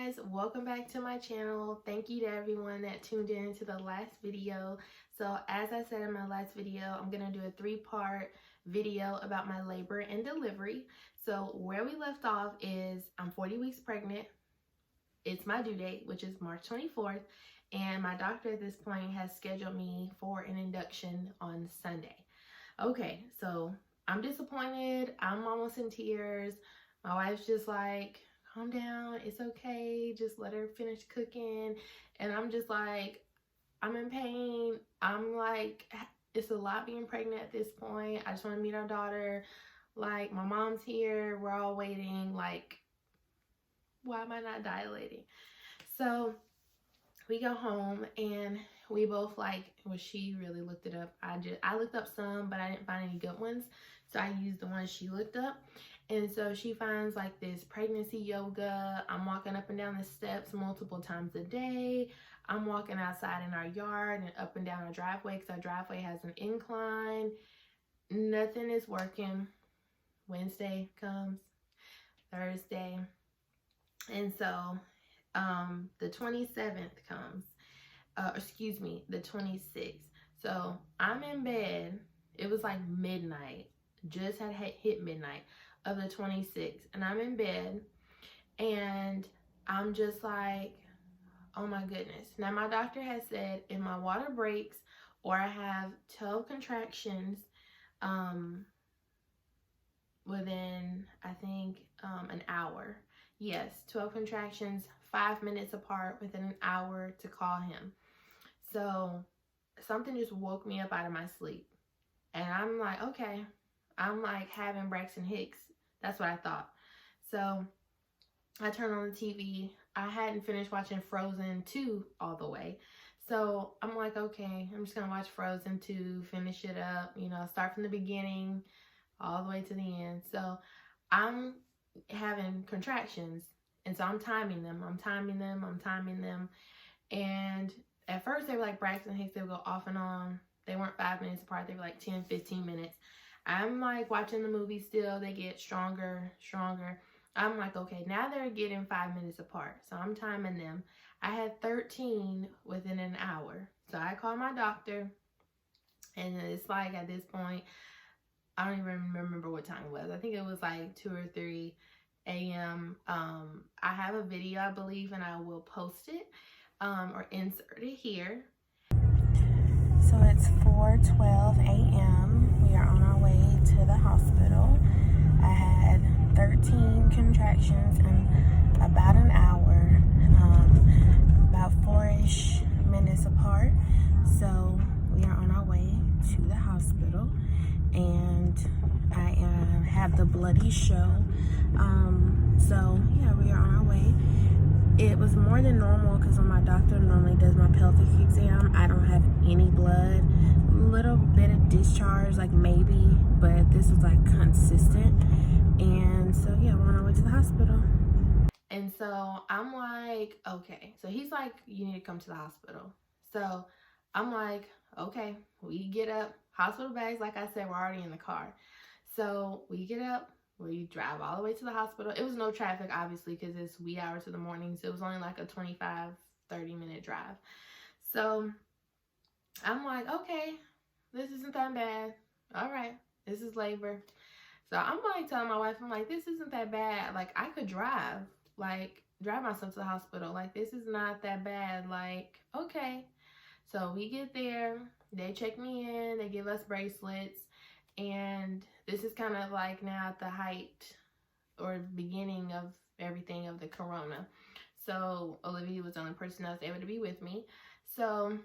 guys, welcome back to my channel. Thank you to everyone that tuned in to the last video. So as I said in my last video, I'm going to do a three-part video about my labor and delivery. So where we left off is I'm 40 weeks pregnant. It's my due date, which is March 24th, and my doctor at this point has scheduled me for an induction on Sunday. Okay, so I'm disappointed. I'm almost in tears. My wife's just like, calm down, it's okay, just let her finish cooking. And I'm just like, I'm in pain. I'm like, it's a lot being pregnant at this point. I just want to meet our daughter. Like, my mom's here, we're all waiting. Like, why am I not dilating? So we go home and we both she really looked it up. I looked up some, but I didn't find any good ones. So I used the ones she looked up. And so she finds like this pregnancy yoga. I'm walking up and down the steps multiple times a day. I'm walking outside in our yard and up and down our driveway because our driveway has an incline. Nothing is working. Wednesday comes, Thursday. And so the 27th comes, the 26th. So I'm in bed. It was like midnight, just had hit midnight of the 26th. And I'm in bed and I'm just like, oh my goodness. Now my doctor has said if my water breaks or I have 12 contractions within, I think, an hour. Yes, 12 contractions, 5 minutes apart within an hour to call him. So something just woke me up out of my sleep. And I'm like, okay, I'm like having Braxton Hicks. That's what I thought. So I turned on the TV. I hadn't finished watching Frozen 2 all the way. So I'm like, okay, I'm just going to watch Frozen 2, finish it up, start from the beginning all the way to the end. So I'm having contractions. And so I'm timing them. And at first they were like Braxton Hicks, they would go off and on. They weren't 5 minutes apart. They were like 10, 15 minutes. I'm like watching the movie still. They get stronger. I'm like, okay, now they're getting 5 minutes apart. So I'm timing them. I had 13 within an hour. So I called my doctor. And it's like at this point, I don't even remember what time it was. I think it was like 2 or 3 a.m. I have a video, I believe, and I will post it or insert it here. So it's 4:12 a.m. We are on our way to the hospital. I had 13 contractions in about an hour, about 4-ish minutes apart. So we are on our way to the hospital, and I have the bloody show. So yeah, we are on our way. It was more than normal because when my doctor normally does my pelvic exam, I don't have any blood. A little bit of discharge, like maybe, but this was like consistent. And so yeah, we're on our way to the hospital. And so I'm like, okay. So he's like, you need to come to the hospital. So I'm like, okay, we get up. Hospital bags, like I said, we're already in the car. So we get up, we drive all the way to the hospital. It was no traffic, obviously, because it's wee hours of the morning. So it was only like a 25, 30-minute drive. So I'm like, okay, this isn't that bad. All right, this is labor. So I'm like telling my wife, I'm like, this isn't that bad. Like, I could drive myself to the hospital. Like, this is not that bad. Like, okay. So we get there, they check me in, they give us bracelets, and this is kind of like now at the height or beginning of everything of the corona. So Olivia was the only person that was able to be with me. So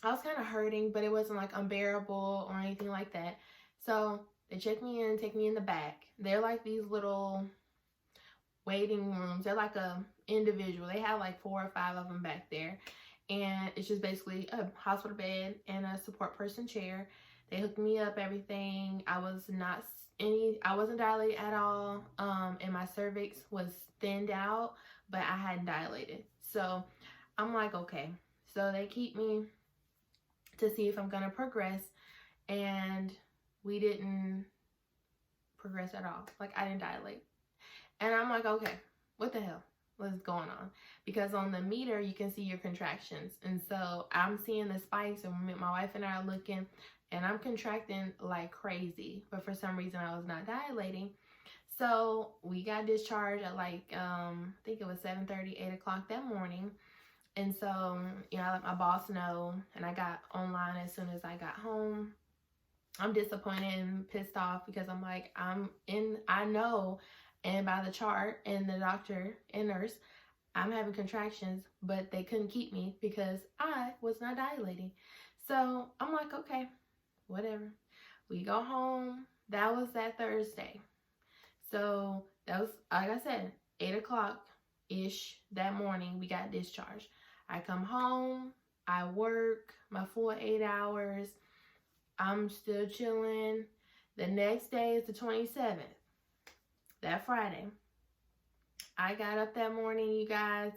I was kind of hurting, but it wasn't like unbearable or anything like that. So they check me in, take me in the back. They're like these little waiting rooms. They're like a individual. They have like 4 or 5 of them back there. And it's just basically a hospital bed and a support person chair. They hooked me up, everything. I wasn't dilated at all. And my cervix was thinned out, but I hadn't dilated. So I'm like, okay. So they keep me to see if I'm gonna progress. And we didn't progress at all. Like, I didn't dilate. And I'm like, okay, what the hell? what's going on, because on the meter you can see your contractions, and so I'm seeing the spikes, and my wife and I are looking, and I'm contracting like crazy, but for some reason I was not dilating. So we got discharged at like I think it was 7:30, 8 o'clock that morning. And so, you know, I let my boss know, and I got online as soon as I got home. I'm disappointed and pissed off because I'm like, I know, and by the chart and the doctor and nurse, I'm having contractions, but they couldn't keep me because I was not dilating. So I'm like, okay, whatever. We go home. That was that Thursday. So that was, like I said, 8 o'clock ish that morning, we got discharged. I come home, I work my full 8 hours. I'm still chilling. The next day is the 27th, that Friday. I got up that morning, you guys,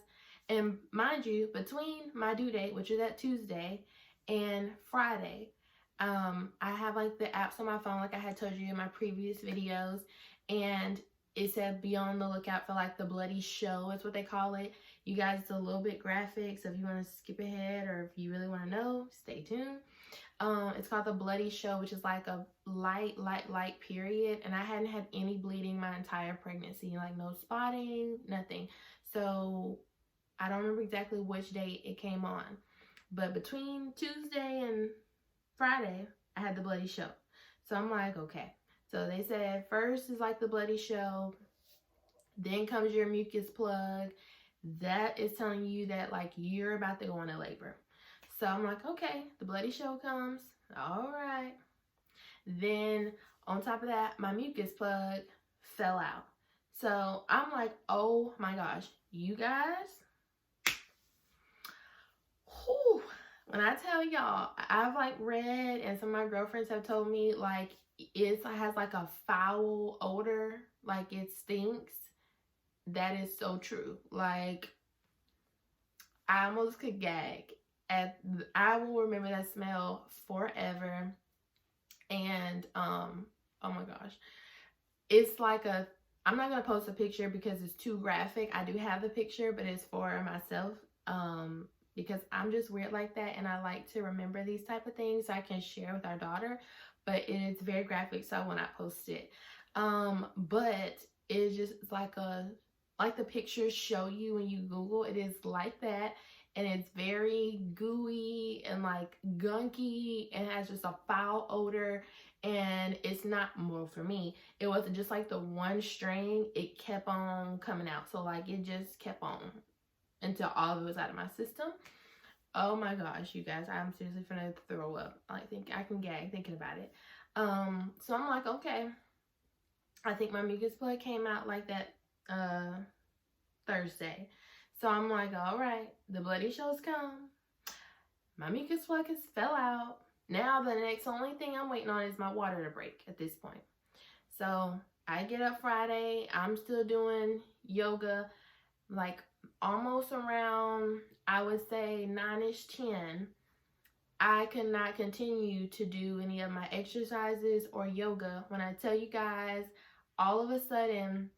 and mind you, between my due date, which is that Tuesday, and Friday, I have like the apps on my phone, like I had told you in my previous videos, and it said be on the lookout for like the bloody show, is what they call it. You guys, it's a little bit graphic, so if you want to skip ahead or if you really want to know, stay tuned. It's called the bloody show, which is like a light period, and I hadn't had any bleeding my entire pregnancy, like no spotting, nothing. So I don't remember exactly which day it came on, but between Tuesday and Friday I had the bloody show. So I'm like, okay. So they said first is like the bloody show, then comes your mucus plug. That is telling you that like you're about to go into labor. So I'm like, okay, the bloody show comes. All right. Then on top of that, my mucus plug fell out. So I'm like, oh my gosh, you guys. Whew, when I tell y'all, I've like read, and some of my girlfriends have told me like it has like a foul odor, like it stinks. That is so true. Like I almost could gag. I will remember that smell forever. And oh my gosh, it's like I'm not gonna post a picture because it's too graphic. I do have the picture, but it's for myself, because I'm just weird like that, and I like to remember these type of things so I can share with our daughter. But it is very graphic, so I will not post it. But it's just like the pictures show you when you Google, it is like that. And it's very gooey and like gunky and has just a foul odor. And it's not, well, for me, it wasn't just like the one strain, it kept on coming out. So like it just kept on until all of it was out of my system. Oh my gosh, you guys, I'm seriously gonna throw up. I think I can gag thinking about it. So I'm like, okay, I think my mucus plug came out like that Thursday. So I'm like, all right, the bloody show's come. My mucus plug has fell out. Now the next only thing I'm waiting on is my water to break at this point. So I get up Friday. I'm still doing yoga, like almost around, I would say 9-ish, 10. I could not continue to do any of my exercises or yoga. When I tell you guys, all of a sudden,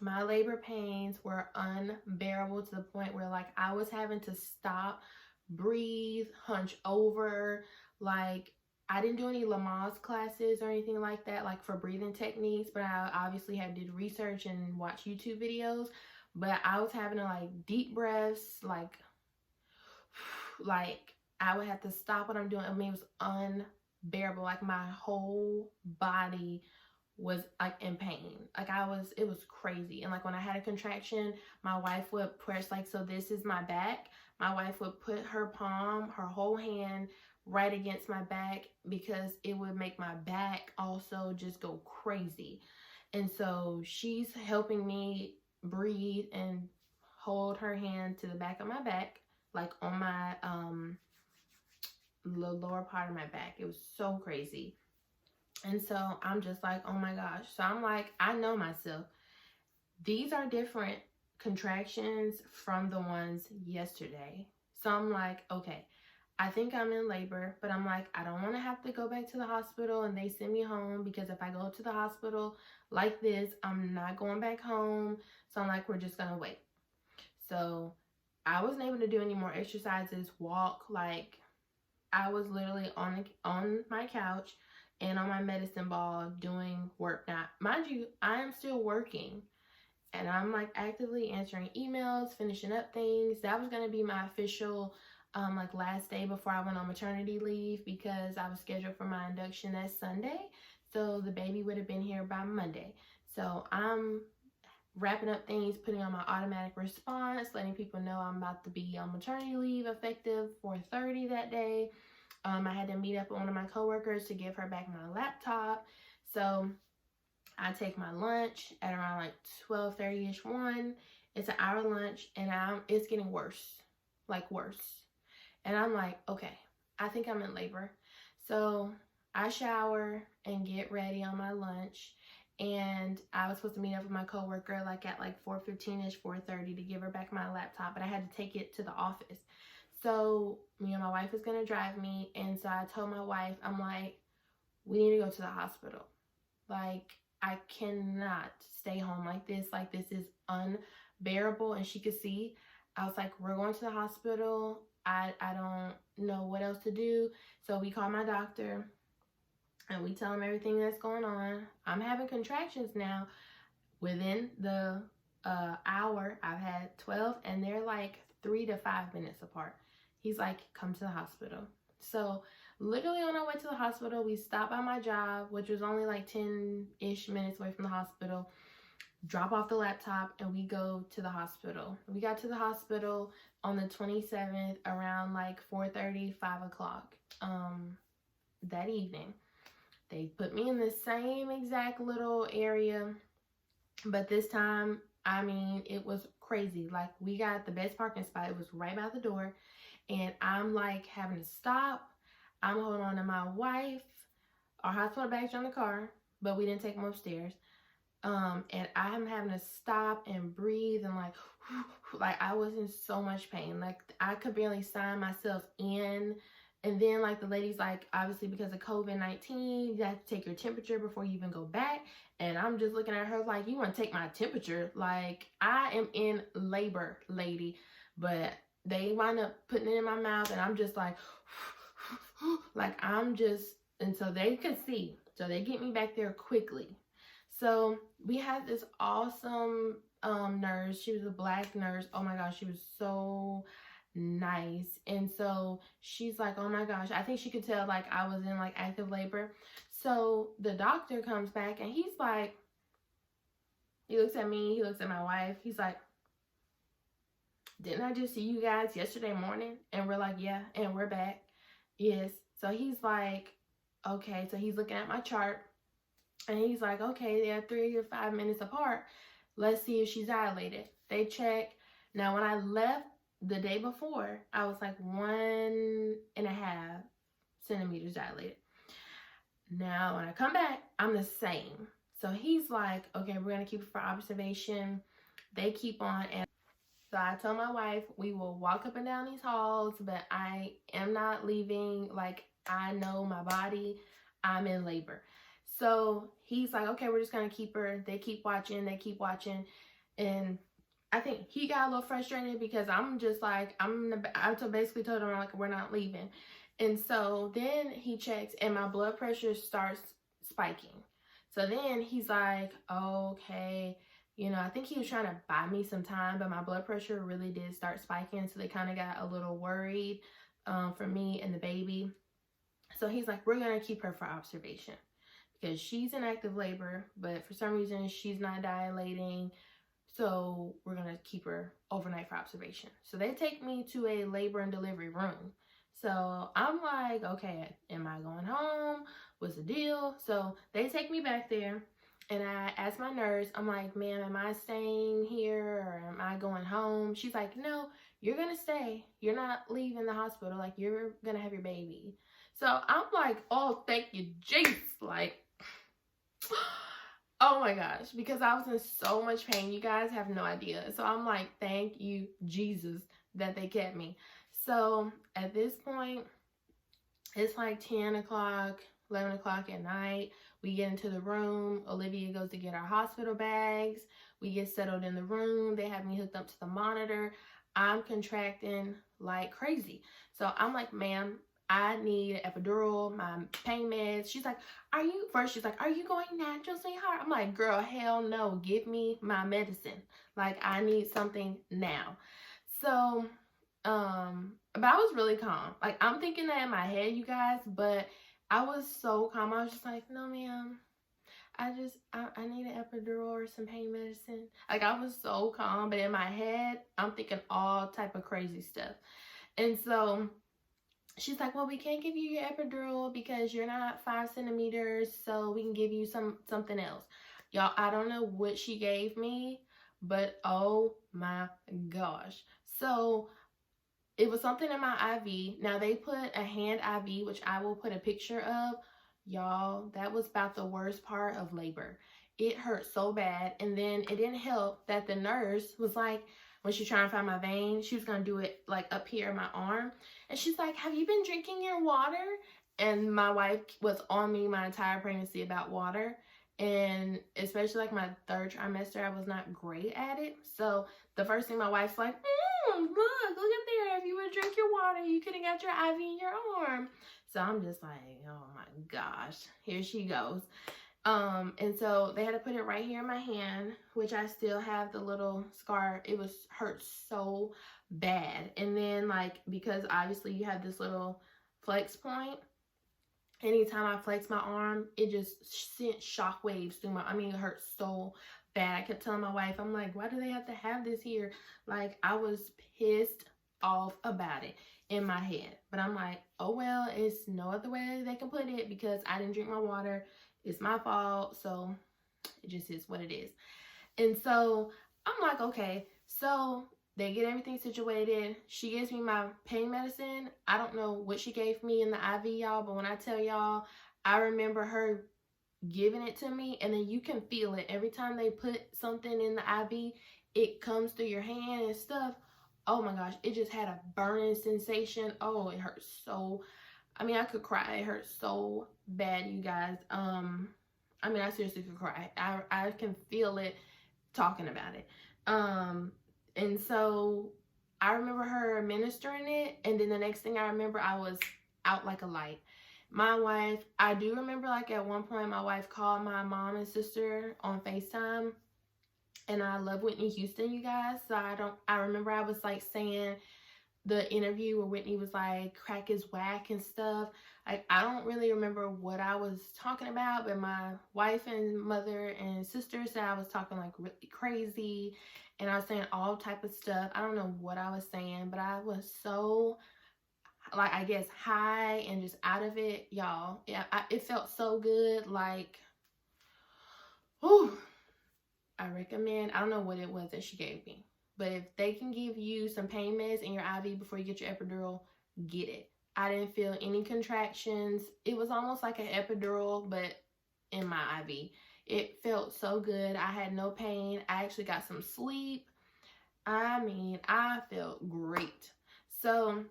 my labor pains were unbearable to the point where like I was having to stop, breathe, hunch over. Like I didn't do any Lamaze classes or anything like that, like for breathing techniques, but I obviously had did research and watch YouTube videos. But I was having to like deep breaths, like I would have to stop what I'm doing. I mean, it was unbearable. Like my whole body was like in pain. Like it was crazy. And like when I had a contraction, my wife would press, like, so this is my back. My wife would put her palm, her whole hand right against my back because it would make my back also just go crazy. And so she's helping me breathe and hold her hand to the back of my back, like on my the lower part of my back. It was so crazy. And so I'm just like, oh my gosh. So I'm like, I know myself. These are different contractions from the ones yesterday. So I'm like, okay, I think I'm in labor, but I'm like, I don't want to have to go back to the hospital and they send me home, because if I go to the hospital like this, I'm not going back home. So I'm like, we're just going to wait. So I wasn't able to do any more exercises, walk. Like, I was literally on my couch and on my medicine ball doing work. Now, mind you, I am still working, and I'm like actively answering emails, finishing up things. That was going to be my official like last day before I went on maternity leave, because I was scheduled for my induction that Sunday. So the baby would have been here by Monday. So I'm wrapping up things, putting on my automatic response, letting people know I'm about to be on maternity leave effective 4:30 that day. I had to meet up with one of my coworkers to give her back my laptop. So I take my lunch at around like 12:30ish, 1. It's an hour lunch, and it's getting worse, like worse. And I'm like, okay, I think I'm in labor. So I shower and get ready on my lunch. And I was supposed to meet up with my coworker like at like 4:15ish, 4:30 to give her back my laptop, but I had to take it to the office. So me and my wife is gonna drive me, and so I told my wife, I'm like, we need to go to the hospital. Like, I cannot stay home like this. Like, this is unbearable. And she could see. I was like, we're going to the hospital. I don't know what else to do. So we call my doctor and we tell him everything that's going on. I'm having contractions now. Within the hour, I've had 12, and they're like 3 to 5 minutes apart. He's like, come to the hospital. So literally on our way to the hospital, we stopped by my job, which was only like 10-ish minutes away from the hospital, drop off the laptop, and we go to the hospital. We got to the hospital on the 27th around like 4:30, 5 o'clock that evening. They put me in the same exact little area, but this time, I mean, it was crazy. Like, we got the best parking spot. It was right by the door, and I'm like having to stop. I'm holding on to my wife. Our hospital bags are in the car, but we didn't take them upstairs. And I'm having to stop and breathe, and like I was in so much pain. Like, I could barely sign myself in. And then, like, the lady's like, obviously because of COVID-19, you have to take your temperature before you even go back. And I'm just looking at her like, you want to take my temperature? Like, I am in labor, lady. But they wind up putting it in my mouth, and I'm just like, like, I'm just, and so they could see. So they get me back there quickly. So we had this awesome nurse. She was a Black nurse. Oh my gosh, she was so nice. And so she's like, oh my gosh, I think she could tell like I was in like active labor. So the doctor comes back, and he's like, he looks at me, he looks at my wife, he's like, didn't I just see you guys yesterday morning? And we're like, yeah. And we're back. Yes. So he's like, okay. So he's looking at my chart, and he's like, okay, they're 3 to 5 minutes apart. Let's see if she's dilated. They check. Now, when I left the day before, I was like 1.5 centimeters dilated. Now, when I come back, I'm the same. So he's like, okay, we're going to keep it for observation. They keep on. And so I told my wife, we will walk up and down these halls, but I am not leaving. Like, I know my body. I'm in labor. So he's like, okay, we're just going to keep her. They keep watching. They keep watching. And I think he got a little frustrated because I'm just like, I basically told him, like, we're not leaving. And so then he checks, and my blood pressure starts spiking. So then he's like, okay, you know, I think he was trying to buy me some time, but my blood pressure really did start spiking. So they kind of got a little worried for me and the baby. So he's like, we're going to keep her for observation because she's in active labor, but for some reason she's not dilating. So we're going to keep her overnight for observation. So they take me to a labor and delivery room. So I'm like, okay, am I going home? What's the deal? So they take me back there, and I asked my nurse, I'm like, ma'am, am I staying here or am I going home? She's like, no, you're going to stay. You're not leaving the hospital. Like, you're going to have your baby. So I'm like, oh, thank you, Jesus. Like, oh my gosh, because I was in so much pain. You guys have no idea. So I'm like, thank you, Jesus, that they kept me. So at this point, it's like 10 o'clock, 11 o'clock at night. We get into the room. Olivia goes to get our hospital bags. We get settled in the room. They have me hooked up to the monitor. I'm contracting like crazy. So I'm like, ma'am, I need an epidural, my pain meds. She's like, are you going natural, sweetheart? I'm like, girl, hell no. Give me my medicine. Like, I need something now. So, but I was really calm. Like, I'm thinking that in my head, you guys, but I was so calm. I was just like, no, ma'am. I need an epidural or some pain medicine. Like, I was so calm, but in my head, I'm thinking all type of crazy stuff. And so she's like, well, we can't give you your epidural because you're not 5 centimeters, so we can give you something else. Y'all, I don't know what she gave me, but oh my gosh. So it was something in my IV. Now, they put a hand IV, which I will put a picture of. Y'all, that was about the worst part of labor. It hurt so bad. And then it didn't help that the nurse was like, when she's trying to find my vein, she was going to do it like up here in my arm. And she's like, have you been drinking your water? And my wife was on me my entire pregnancy about water. And especially like my 3rd trimester, I was not great at it. So the first thing my wife's like, look up there. If you would drink your water, you could have got your IV in your arm. So I'm just like, oh my gosh, here she goes. And so they had to put it right here in my hand, which I still have the little scar. It hurt so bad. And then like, because obviously you have this little flex point, anytime I flex my arm, it just sent shock waves through it hurt so bad. I kept telling my wife, I'm like, why do they have to have this here? Like, I was pissed off about it in my head. But I'm like, oh well, it's no other way they can put it because I didn't drink my water. It's my fault. So it just is what it is. And so I'm like, okay. So they get everything situated. She gives me my pain medicine. I don't know what she gave me in the IV, y'all, but when I tell y'all, I remember her giving it to me, and then you can feel it. Every time they put something in the IV, it comes through your hand and stuff. Oh my gosh, it just had a burning sensation. Oh, it hurt so, I could cry. It hurt so bad, you guys. I seriously could cry. I can feel it talking about it. And so I remember her administering it, and then the next thing I remember, I was out like a light. My wife, I do remember like at one point my wife called my mom and sister on FaceTime, and I love Whitney Houston, you guys. So I remember I was like saying the interview where Whitney was like, crack is whack and stuff. I don't really remember what I was talking about, but my wife and mother and sister said I was talking like really crazy, and I was saying all type of stuff. I don't know what I was saying, but I was so, like, I guess high and just out of it, y'all. Yeah, it felt so good. Like, whew. I recommend, I don't know what it was that she gave me, but if they can give you some pain meds in your IV before you get your epidural, get it. I didn't feel any contractions. It was almost like an epidural, but in my IV. It felt so good. I had no pain. I actually got some sleep. I felt great. So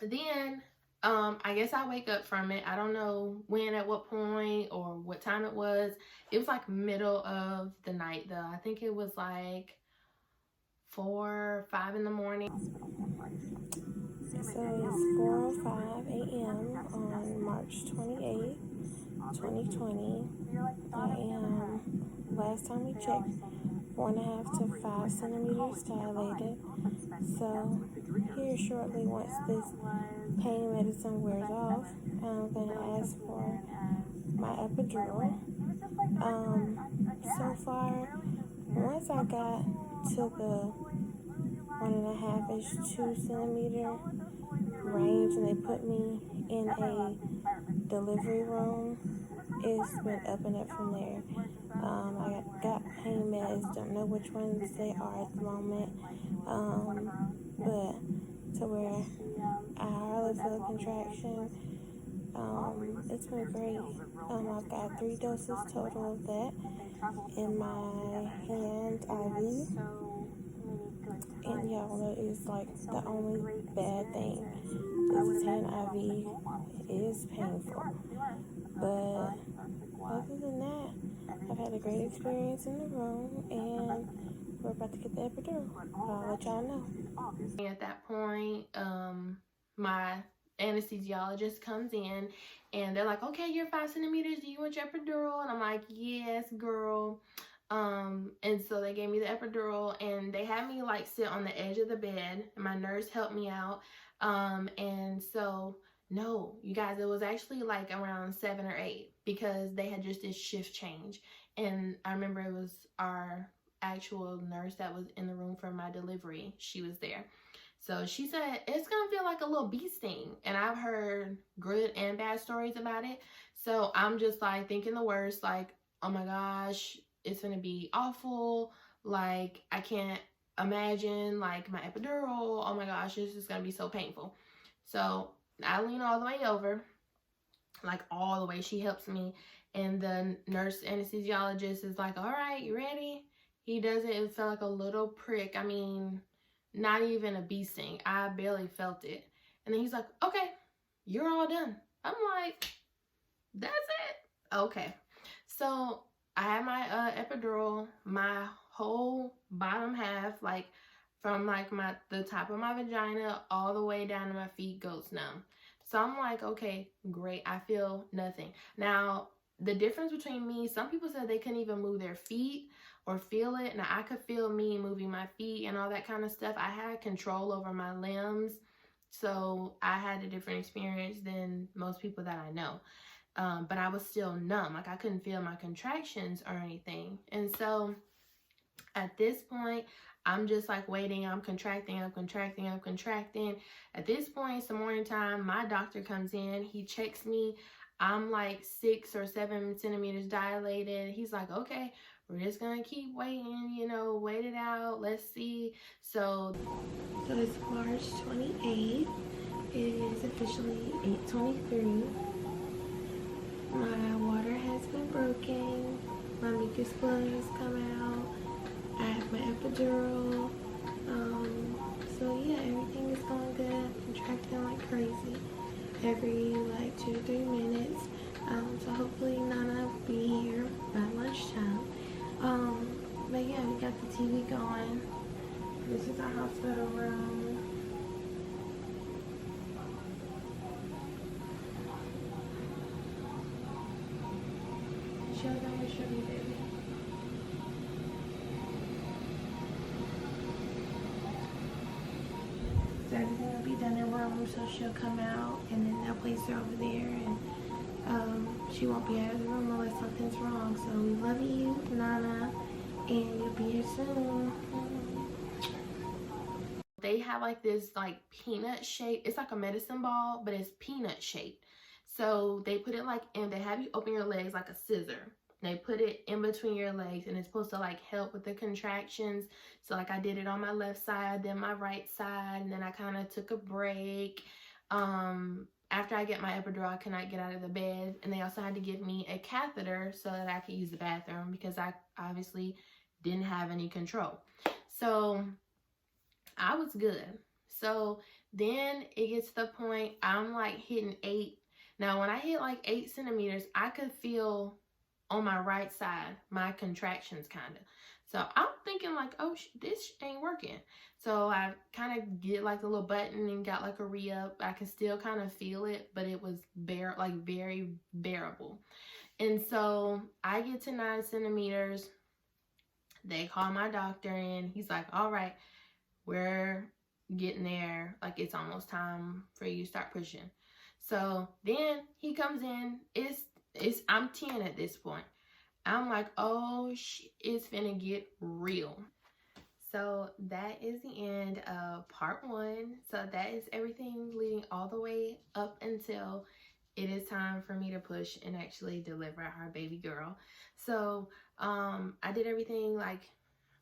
then, I guess I wake up from it. I don't know when, at what point, or what time it was. It was like middle of the night though. I think it was like 4, 5 in the morning. So it's 4:05 a.m. on March 28, 2020. I am, last time we checked, 4.5 to 5 centimeters dilated. So here shortly, once this pain medicine wears off, I'm going to ask for my epidural. So far, once I got to the 1.5-ish, 2 centimeter range, and they put me in a delivery room, it's been up and up from there. I got pain meds, don't know which ones they are at the moment, but to where I hardly feel a contraction. It's been great. I've got 3 doses total of that in my hand IV. And y'all, that is like the only bad thing. This hand IV is painful, but other than that, I've had a great experience in the room, and we're about to get the epidural. I'll let y'all know. At that point, my anesthesiologist comes in and they're like, okay, you're 5 centimeters. Do you want your epidural? And I'm like, yes, girl. And so they gave me the epidural and they had me like sit on the edge of the bed and my nurse helped me out. And so no, you guys, it was actually like around 7 or 8 because they had just this shift change. And I remember it was our actual nurse that was in the room for my delivery. She was there. So she said, it's gonna feel like a little bee sting. And I've heard good and bad stories about it. So I'm just like thinking the worst, like, oh my gosh, it's gonna be awful. Like, I can't imagine like my epidural. Oh my gosh, this is gonna be so painful. So I lean all the way over, like all the way. She helps me. And the nurse anesthesiologist is like, all right, you ready? He does it. It felt like a little prick. I mean, not even a bee sting. I barely felt it. And then he's like, okay, you're all done. I'm like, that's it? Okay. So I had my epidural, my whole bottom half, like from like the top of my vagina all the way down to my feet goes numb. So I'm like, okay, great. I feel nothing. Now, the difference between me, some people said they couldn't even move their feet or feel it. Now, I could feel me moving my feet and all that kind of stuff. I had control over my limbs. So I had a different experience than most people that I know. But I was still numb. Like, I couldn't feel my contractions or anything. And so at this point, I'm just like waiting. I'm contracting. At this point, it's the morning time. My doctor comes in. He checks me. I'm like 6 or 7 centimeters dilated. He's like, okay, we're just going to keep waiting, you know, wait it out. Let's see. So it's March 28th. It is officially 8:23. My water has been broken. My mucus plug has come out. I have my epidural. So yeah, everything is going good. I'm contracting like crazy every like 2 or 3 minutes. So hopefully Nana will be here by lunchtime. But yeah, we got the TV going. This is our hospital room. Show them or show me, baby. So everything will be done in room, so she'll come out and then they'll place her over there, and she won't be out of the room unless something's wrong. So we love you, Nana, and you'll be here soon. They have like this like peanut shape. It's like a medicine ball, but it's peanut shaped. So they put it like in, they have you open your legs like a scissor. They put it in between your legs and it's supposed to like help with the contractions. So like I did it on my left side, then my right side, and then I kind of took a break. After I get my epidural, I cannot get out of the bed. And they also had to give me a catheter so that I could use the bathroom because I obviously didn't have any control. So I was good. So then it gets to the point I'm like hitting 8. Now when I hit like 8 centimeters, I could feel on my right side my contractions kind of. So I'm thinking like, oh, this ain't working. So I kind of get like a little button and got like a re-up. I can still kind of feel it, but it was very bearable. And so I get to 9 centimeters. They call my doctor and he's like, all right, we're getting there. Like, it's almost time for you to start pushing. So then he comes in. I'm 10 at this point. I'm like, oh, it's finna get real. So that is the end of part 1. So that is everything leading all the way up until it is time for me to push and actually deliver our baby girl. So I did everything like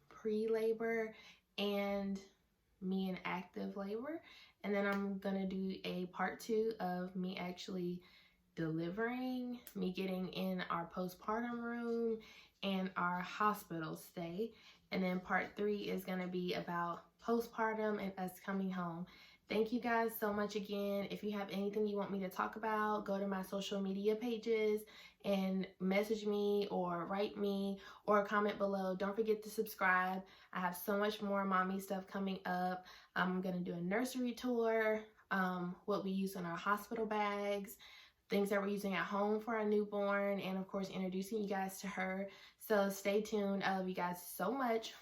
pre-labor and me in active labor. And then I'm gonna do a part 2 of me actually delivering, me getting in our postpartum room and our hospital stay. And then part 3 is gonna be about postpartum and us coming home. Thank you guys so much again. If you have anything you want me to talk about, go to my social media pages and message me or write me or comment below. Don't forget to subscribe. I have so much more mommy stuff coming up. I'm going to do a nursery tour, what we use in our hospital bags, things that we're using at home for our newborn, and of course introducing you guys to her. So stay tuned. I love you guys so much.